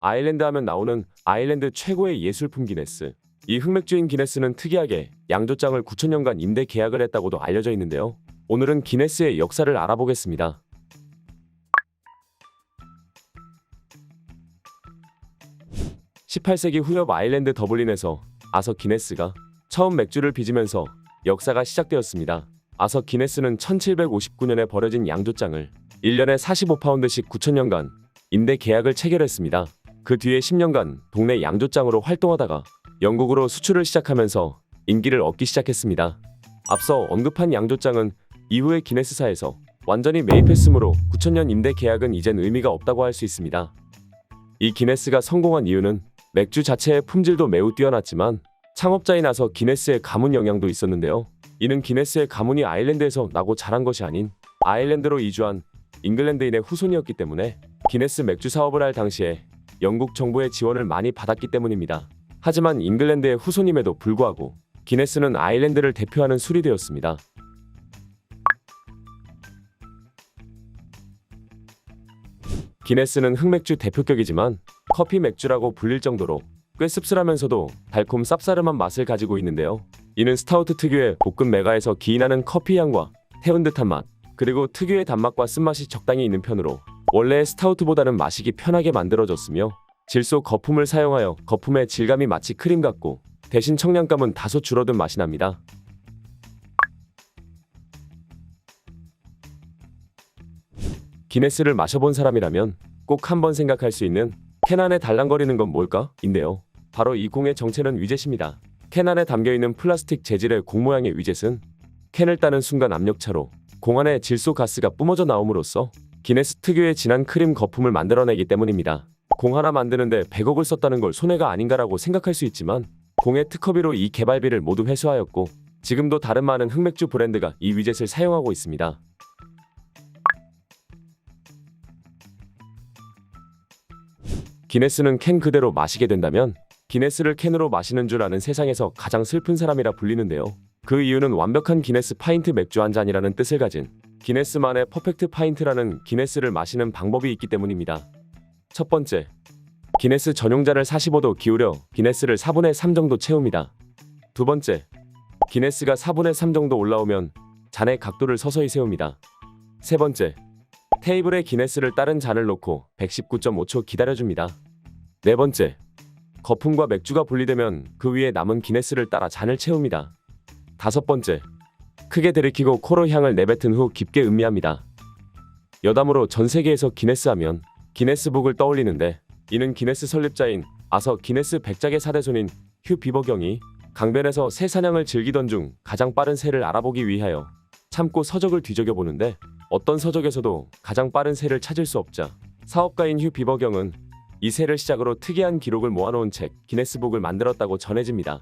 아일랜드 하면 나오는 아일랜드 최고의 예술품 기네스. 이 흑맥주인 기네스는 특이하게 양조장을 9,000년간 임대 계약을 했다고도 알려져 있는데요. 오늘은 기네스의 역사를 알아보겠습니다. 18세기 후엽 아일랜드 더블린에서 아서 기네스가 처음 맥주를 빚으면서 역사가 시작되었습니다. 아서 기네스는 1759년에 버려진 양조장을 1년에 45파운드씩 9,000년간 임대 계약을 체결했습니다. 그 뒤에 10년간 동네 양조장으로 활동하다가 영국으로 수출을 시작하면서 인기를 얻기 시작했습니다. 앞서 언급한 양조장은 이후의 기네스사에서 완전히 매입했으므로 9,000년 임대 계약은 이젠 의미가 없다고 할 수 있습니다. 이 기네스가 성공한 이유는 맥주 자체의 품질도 매우 뛰어났지만 창업자인 아서 기네스의 가문 영향도 있었는데요. 이는 기네스의 가문이 아일랜드에서 나고 자란 것이 아닌 아일랜드로 이주한 잉글랜드인의 후손이었기 때문에 기네스 맥주 사업을 할 당시에 영국 정부의 지원을 많이 받았기 때문입니다. 하지만 잉글랜드의 후손임에도 불구하고 기네스는 아일랜드를 대표하는 술이 되었습니다. 기네스는 흑맥주 대표격이지만 커피 맥주라고 불릴 정도로 꽤 씁쓸하면서도 달콤 쌉싸름한 맛을 가지고 있는데요. 이는 스타우트 특유의 볶은 메가에서 기인하는 커피 향과 태운 듯한 맛, 그리고 특유의 단맛과 쓴맛이 적당히 있는 편으로 원래의 스타우트보다는 마시기 편하게 만들어졌으며 질소 거품을 사용하여 거품의 질감이 마치 크림 같고 대신 청량감은 다소 줄어든 맛이 납니다. 기네스를 마셔본 사람이라면 꼭 한번 생각할 수 있는 캔 안에 달랑거리는 건 뭘까? 인데요. 바로 이 공의 정체는 위젯입니다. 캔 안에 담겨있는 플라스틱 재질의 공 모양의 위젯은 캔을 따는 순간 압력차로 공 안에 질소 가스가 뿜어져 나옴으로써 기네스 특유의 진한 크림 거품을 만들어내기 때문입니다. 공 하나 만드는데 100억을 썼다는 걸 손해가 아닌가라고 생각할 수 있지만 공의 특허비로 이 개발비를 모두 회수하였고 지금도 다른 많은 흑맥주 브랜드가 이 위젯을 사용하고 있습니다. 기네스는 캔 그대로 마시게 된다면 기네스를 캔으로 마시는 줄 아는 세상에서 가장 슬픈 사람이라 불리는데요. 그 이유는 완벽한 기네스 파인트 맥주 한 잔이라는 뜻을 가진 기네스만의 퍼펙트 파인트라는 기네스를 마시는 방법이 있기 때문입니다. 첫 번째, 기네스 전용잔을 45도 기울여 기네스를 4분의 3 정도 채웁니다. 두 번째, 기네스가 4분의 3 정도 올라오면 잔의 각도를 서서히 세웁니다. 세 번째, 테이블에 기네스를 따른 잔을 놓고 119.5초 기다려줍니다. 네 번째, 거품과 맥주가 분리되면 그 위에 남은 기네스를 따라 잔을 채웁니다. 다섯 번째, 크게 들이키고 코로 향을 내뱉은 후 깊게 음미합니다. 여담으로 전 세계에서 기네스 하면 기네스북을 떠올리는데 이는 기네스 설립자인 아서 기네스 백작의 사대손인 휴 비버경이 강변에서 새 사냥을 즐기던 중 가장 빠른 새를 알아보기 위하여 참고 서적을 뒤적여보는데 어떤 서적에서도 가장 빠른 새를 찾을 수 없자 사업가인 휴 비버경은 이 새를 시작으로 특이한 기록을 모아놓은 책 기네스북을 만들었다고 전해집니다.